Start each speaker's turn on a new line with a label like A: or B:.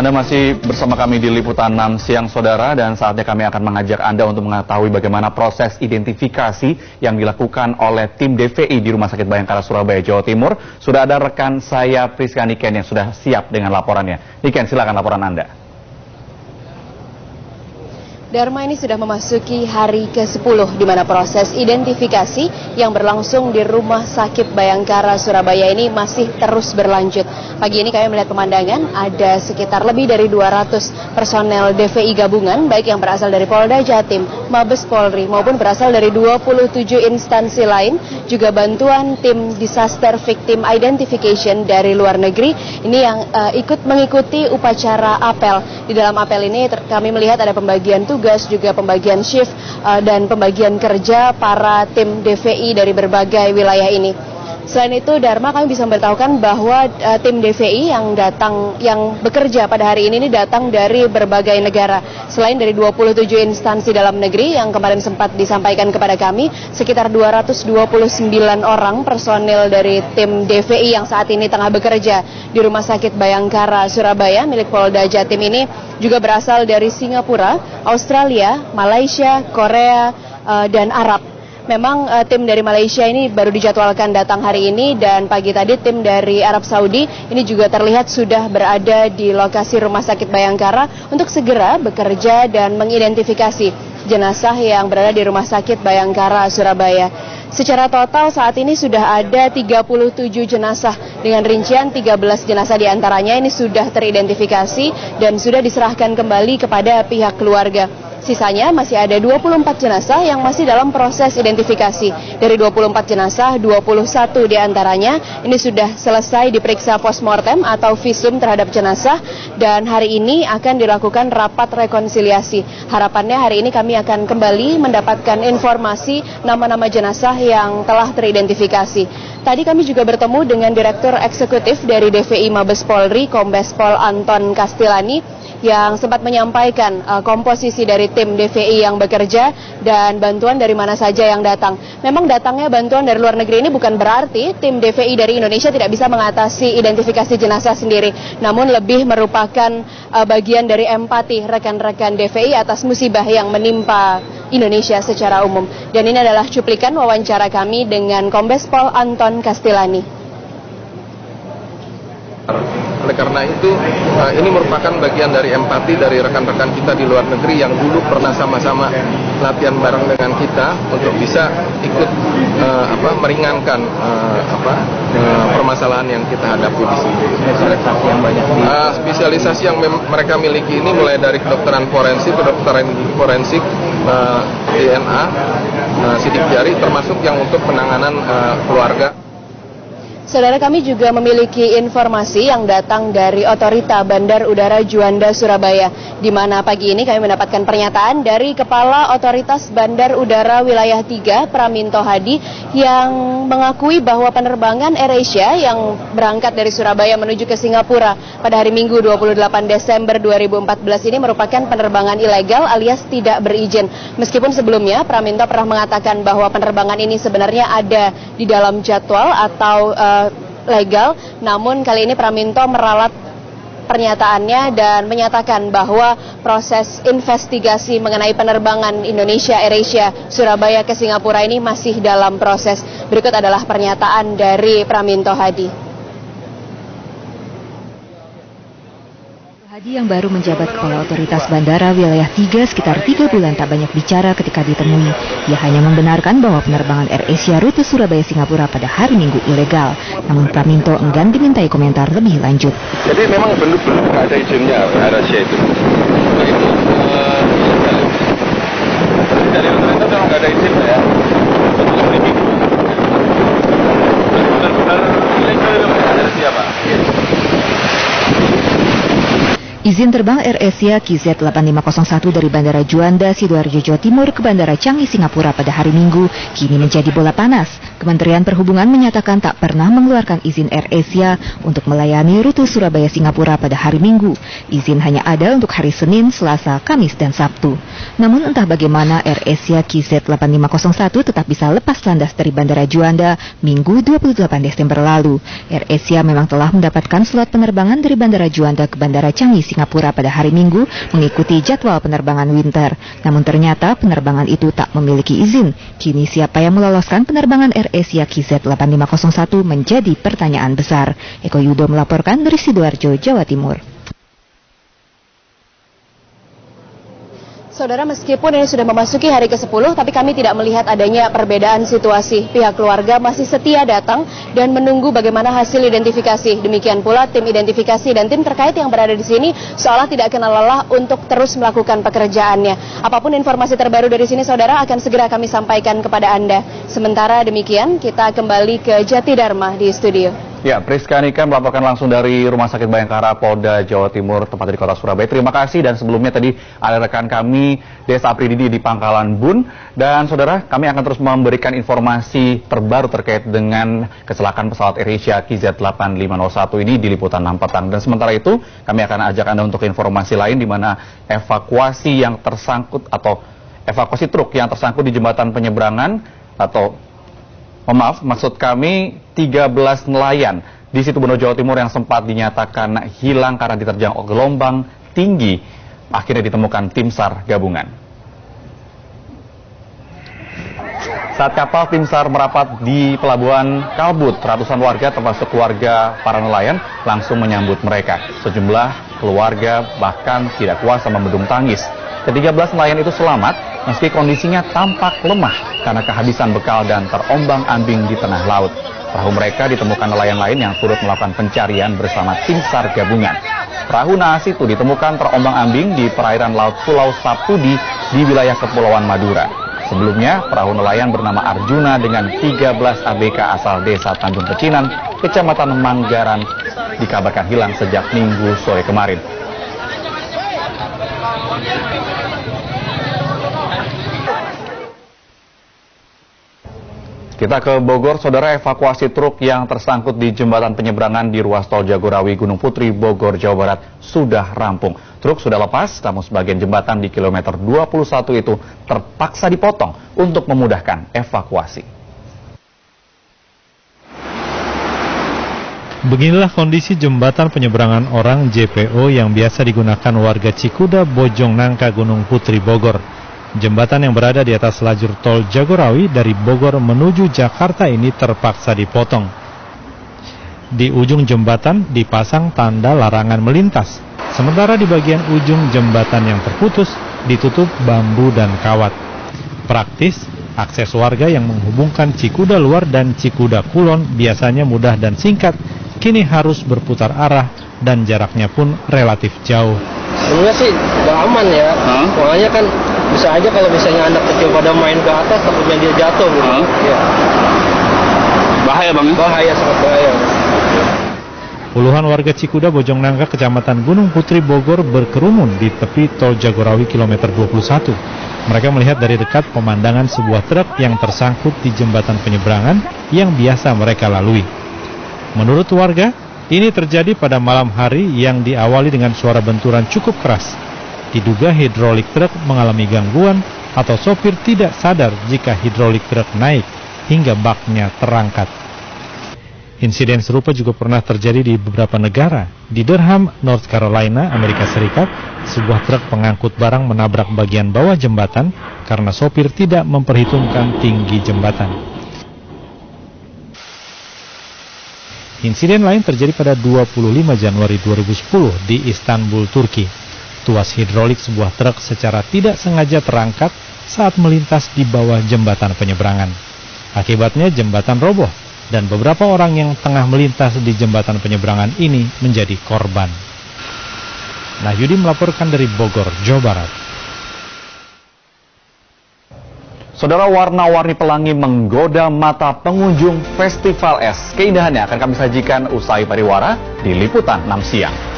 A: Anda masih bersama kami di Liputan 6 Siang Saudara, dan saatnya kami akan mengajak Anda untuk mengetahui bagaimana proses identifikasi yang dilakukan oleh tim DVI di Rumah Sakit Bayangkara Surabaya, Jawa Timur. Sudah ada rekan saya Priska Niken yang sudah siap dengan laporannya. Niken, silakan laporan Anda.
B: Dharma, ini sudah memasuki hari ke-10 di mana proses identifikasi yang berlangsung di Rumah Sakit Bayangkara Surabaya ini masih terus berlanjut. Pagi ini kami melihat pemandangan ada sekitar lebih dari 200 personel DVI gabungan, baik yang berasal dari Polda Jatim, Mabes Polri maupun berasal dari 27 instansi lain, juga bantuan tim Disaster Victim Identification dari luar negeri. Ini yang ikut mengikuti upacara apel. Di dalam apel ini kami melihat ada pembagian tugas, juga pembagian shift dan pembagian kerja para tim DVI dari berbagai wilayah ini. Selain itu, Dharma, kami bisa memberitahukan bahwa tim DVI yang bekerja pada hari ini datang dari berbagai negara. Selain dari 27 instansi dalam negeri yang kemarin sempat disampaikan kepada kami, sekitar 229 orang personil dari tim DVI yang saat ini tengah bekerja di Rumah Sakit Bayangkara Surabaya milik Polda Jatim ini juga berasal dari Singapura, Australia, Malaysia, Korea, dan Arab. Memang tim dari Malaysia ini baru dijadwalkan datang hari ini, dan pagi tadi tim dari Arab Saudi ini juga terlihat sudah berada di lokasi Rumah Sakit Bayangkara untuk segera bekerja dan mengidentifikasi jenazah yang berada di Rumah Sakit Bayangkara Surabaya. Secara total saat ini sudah ada 37 jenazah dengan rincian 13 jenazah diantaranya ini sudah teridentifikasi dan sudah diserahkan kembali kepada pihak keluarga. Sisanya masih ada 24 jenazah yang masih dalam proses identifikasi. Dari 24 jenazah, 21 diantaranya ini sudah selesai diperiksa postmortem atau visum terhadap jenazah, dan hari ini akan dilakukan rapat rekonsiliasi. Harapannya hari ini kami akan kembali mendapatkan informasi nama-nama jenazah yang telah teridentifikasi. Tadi kami juga bertemu dengan Direktur Eksekutif dari DVI Mabes Polri, Kombes Pol Anton Kastilani, yang sempat menyampaikan komposisi dari tim DVI yang bekerja dan bantuan dari mana saja yang datang. Memang datangnya bantuan dari luar negeri ini bukan berarti tim DVI dari Indonesia tidak bisa mengatasi identifikasi jenazah sendiri, namun lebih merupakan bagian dari empati rekan-rekan DVI atas musibah yang menimpa Indonesia secara umum. Dan ini adalah cuplikan wawancara kami dengan Kombes Pol Anton Kastilani.
C: Oleh karena itu, ini merupakan bagian dari empati dari rekan-rekan kita di luar negeri yang dulu pernah sama-sama latihan bareng dengan kita untuk bisa ikut meringankan permasalahan yang kita hadapi di sini. Spesialisasi yang banyak. Spesialisasi yang mereka miliki ini mulai dari kedokteran forensik, DNA, sidik jari, termasuk yang untuk penanganan keluarga.
B: Saudara, kami juga memiliki informasi yang datang dari Otorita Bandar Udara Juanda Surabaya, di mana pagi ini kami mendapatkan pernyataan dari Kepala Otoritas Bandar Udara Wilayah 3, Praminto Hadi, yang mengakui bahwa penerbangan AirAsia yang berangkat dari Surabaya menuju ke Singapura pada hari Minggu 28 Desember 2014 ini merupakan penerbangan ilegal alias tidak berizin. Meskipun sebelumnya Praminto pernah mengatakan bahwa penerbangan ini sebenarnya ada di dalam jadwal atau legal, namun kali ini Praminto meralat pernyataannya dan menyatakan bahwa proses investigasi mengenai penerbangan Indonesia AirAsia Surabaya ke Singapura ini masih dalam proses. Berikut adalah pernyataan dari Praminto Hadi.
D: Hadi yang baru menjabat Kepala Otoritas Bandara Wilayah 3 sekitar 3 bulan tak banyak bicara ketika ditemui. Dia hanya membenarkan bahwa penerbangan AirAsia rute Surabaya-Singapura pada hari Minggu ilegal. Namun Praminto enggan dimintai komentar lebih lanjut.
C: Jadi memang belum ada izinnya AirAsia itu. Dari pemerintah memang nggak ada izin ya. Benar-benar ilegal dari siapa?
D: Izin terbang AirAsia KZ8501 dari Bandara Juanda, Sidoarjo, Jawa Timur ke Bandara Changi, Singapura pada hari Minggu kini menjadi bola panas. Kementerian Perhubungan menyatakan tak pernah mengeluarkan izin AirAsia untuk melayani rute Surabaya-Singapura pada hari Minggu. Izin hanya ada untuk hari Senin, Selasa, Kamis, dan Sabtu. Namun entah bagaimana AirAsia KZ8501 tetap bisa lepas landas dari Bandara Juanda Minggu 28 Desember lalu. AirAsia memang telah mendapatkan slot penerbangan dari Bandara Juanda ke Bandara Changi, Singapura pada hari Minggu mengikuti jadwal penerbangan winter. Namun ternyata penerbangan itu tak memiliki izin. Kini siapa yang meloloskan penerbangan AirAsia KZ8501 menjadi pertanyaan besar. Eko Yudo melaporkan dari Sidoarjo, Jawa Timur.
B: Saudara, meskipun ini sudah memasuki hari ke-10, tapi kami tidak melihat adanya perbedaan situasi. Pihak keluarga masih setia datang dan menunggu bagaimana hasil identifikasi. Demikian pula tim identifikasi dan tim terkait yang berada di sini seolah tidak kenal lelah untuk terus melakukan pekerjaannya. Apapun informasi terbaru dari sini, saudara, akan segera kami sampaikan kepada Anda. Sementara demikian, kita kembali ke Jatidharma di studio.
A: Ya, Priska Nika melaporkan langsung dari Rumah Sakit Bayangkara, Polda Jawa Timur, tempat di Kota Surabaya. Terima kasih, dan sebelumnya tadi ada rekan kami, Desa Aprididi di Pangkalan Bun. Dan saudara, kami akan terus memberikan informasi terbaru terkait dengan kecelakaan pesawat AirAsia KZ8501 ini di Liputan 6 petang. Dan sementara itu, kami akan ajak Anda untuk informasi lain di mana evakuasi yang tersangkut atau evakuasi truk yang tersangkut di jembatan penyeberangan atau maksud kami 13 nelayan di Situbondo, Jawa Timur yang sempat dinyatakan hilang karena diterjang gelombang tinggi akhirnya ditemukan tim SAR gabungan. Saat kapal tim SAR merapat di Pelabuhan Kalbut, ratusan warga termasuk keluarga para nelayan langsung menyambut mereka. Sejumlah keluarga bahkan tidak kuasa membendung tangis. Ke-13 nelayan itu selamat meski kondisinya tampak lemah karena kehabisan bekal dan terombang-ambing di tengah laut. Perahu mereka ditemukan nelayan lain yang turut melakukan pencarian bersama tim SAR gabungan. Perahu naas itu ditemukan terombang-ambing di perairan laut Pulau Sapudi di wilayah Kepulauan Madura. Sebelumnya, perahu nelayan bernama Arjuna dengan 13 ABK asal desa Tanjung Pecinan, Kecamatan Manggaran, dikabarkan hilang sejak Minggu sore kemarin. Kita ke Bogor, saudara. Evakuasi truk yang tersangkut di jembatan penyeberangan di ruas tol Jagorawi Gunung Putri, Bogor, Jawa Barat sudah rampung. Truk sudah lepas, namun sebagian jembatan di kilometer 21 itu terpaksa dipotong untuk memudahkan evakuasi.
E: Beginilah kondisi jembatan penyeberangan orang JPO yang biasa digunakan warga Cikuda, Bojong Nangka, Gunung Putri, Bogor. Jembatan yang berada di atas lajur tol Jagorawi dari Bogor menuju Jakarta ini terpaksa dipotong. Di ujung jembatan dipasang tanda larangan melintas, sementara di bagian ujung jembatan yang terputus ditutup bambu dan kawat. Praktis, akses warga yang menghubungkan Cikuda Luar dan Cikuda Kulon biasanya mudah dan singkat, kini harus berputar arah dan jaraknya pun relatif jauh.
F: Sebenarnya sih udah aman ya, soalnya kan bisa aja kalau misalnya anak kecil pada main ke atas takutnya dia jatuh gitu. Ya.
A: Bahaya bang?
F: Bahaya, sangat bahaya.
E: Puluhan warga Cikuda, Bojong Nangka, Kecamatan Gunung Putri, Bogor berkerumun di tepi tol Jagorawi kilometer 21. Mereka melihat dari dekat pemandangan sebuah truk yang tersangkut di jembatan penyeberangan yang biasa mereka lalui. Menurut warga, ini terjadi pada malam hari yang diawali dengan suara benturan cukup keras. Diduga hidrolik truk mengalami gangguan atau sopir tidak sadar jika hidrolik truk naik hingga baknya terangkat. Insiden serupa juga pernah terjadi di beberapa negara. Di Durham, North Carolina, Amerika Serikat, sebuah truk pengangkut barang menabrak bagian bawah jembatan karena sopir tidak memperhitungkan tinggi jembatan. Insiden lain terjadi pada 25 Januari 2010 di Istanbul, Turki. Tuas hidrolik sebuah truk secara tidak sengaja terangkat saat melintas di bawah jembatan penyeberangan. Akibatnya jembatan roboh dan beberapa orang yang tengah melintas di jembatan penyeberangan ini menjadi korban. Nahyudi melaporkan dari Bogor, Jawa Barat.
A: Saudara, warna-warni pelangi menggoda mata pengunjung Festival Es. Keindahannya akan kami sajikan usai pariwara di Liputan 6 siang.